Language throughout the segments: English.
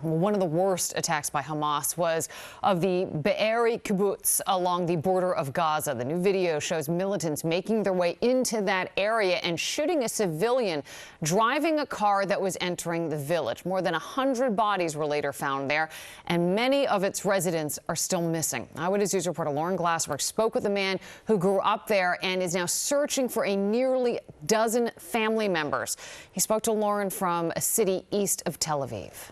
One of the worst attacks by Hamas was of the Be'eri kibbutz along the border of Gaza. The new video shows militants making their way into that area and shooting a civilian driving a car that was entering the village. More than 100 bodies were later found there, and many of its residents are still missing. Eyewitness News reporter Lauren Glassberg spoke with a man who grew up there and is now searching for a nearly dozen family members. He spoke to Lauren from a city east of Tel Aviv.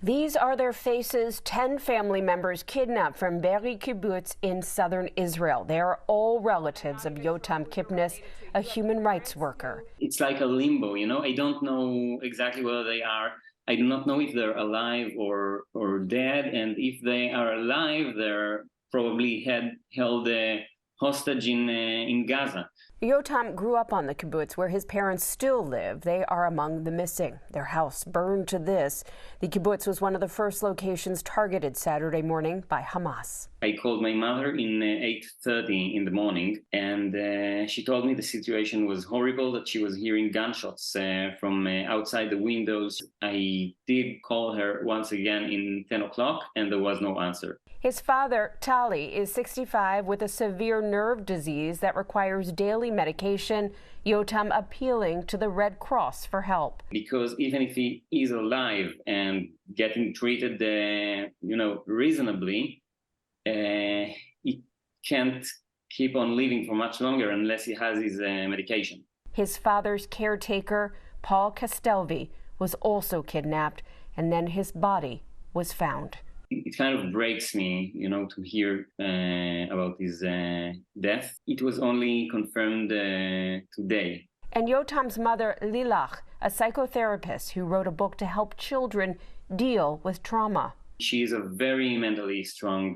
These are their faces, 10 family members kidnapped from Be'eri kibbutz in southern Israel. They are all relatives of Yotam Kipnis, a human rights worker. It's like a limbo, I don't know exactly where they are. I do not know if they're alive or dead, and if they are alive, they're probably held hostage in Gaza. Yotam grew up on the kibbutz where his parents still live. They are among the missing. Their house burned to this. The kibbutz was one of the first locations targeted Saturday morning by Hamas. I called my mother in 8:30 in the morning, and she told me the situation was horrible, that she was hearing gunshots from outside the windows. I did call her once again in 10 o'clock, and there was no answer. His father, Tali, is 65 with a severe nerve disease that requires daily medication. Yotam appealing to the Red Cross for help. Because even if he is alive and getting treated, reasonably, he can't keep on living for much longer unless he has his medication. His father's caretaker, Paul Castelvi, was also kidnapped, and then his body was found. It kind of breaks me, to hear about his death. It was only confirmed today. And Yotam's mother, Lilach, a psychotherapist who wrote a book to help children deal with trauma. She is a very mentally strong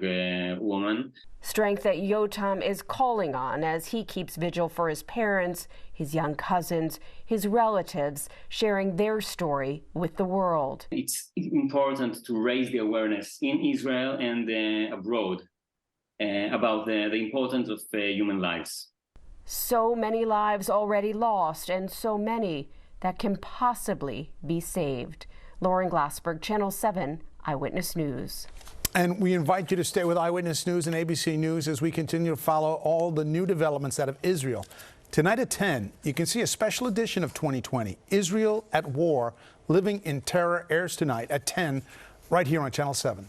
woman. Strength that Yotam is calling on as he keeps vigil for his parents, his young cousins, his relatives, sharing their story with the world. It's important to raise the awareness in Israel and abroad about the importance of human lives. So many lives already lost, and so many that can possibly be saved. Lauren Glassberg, Channel 7, Eyewitness News. And we invite you to stay with Eyewitness News and ABC News as we continue to follow all the new developments out of Israel. Tonight at 10, you can see a special edition of 2020, Israel at War, Living in Terror, airs tonight at 10 right here on Channel 7.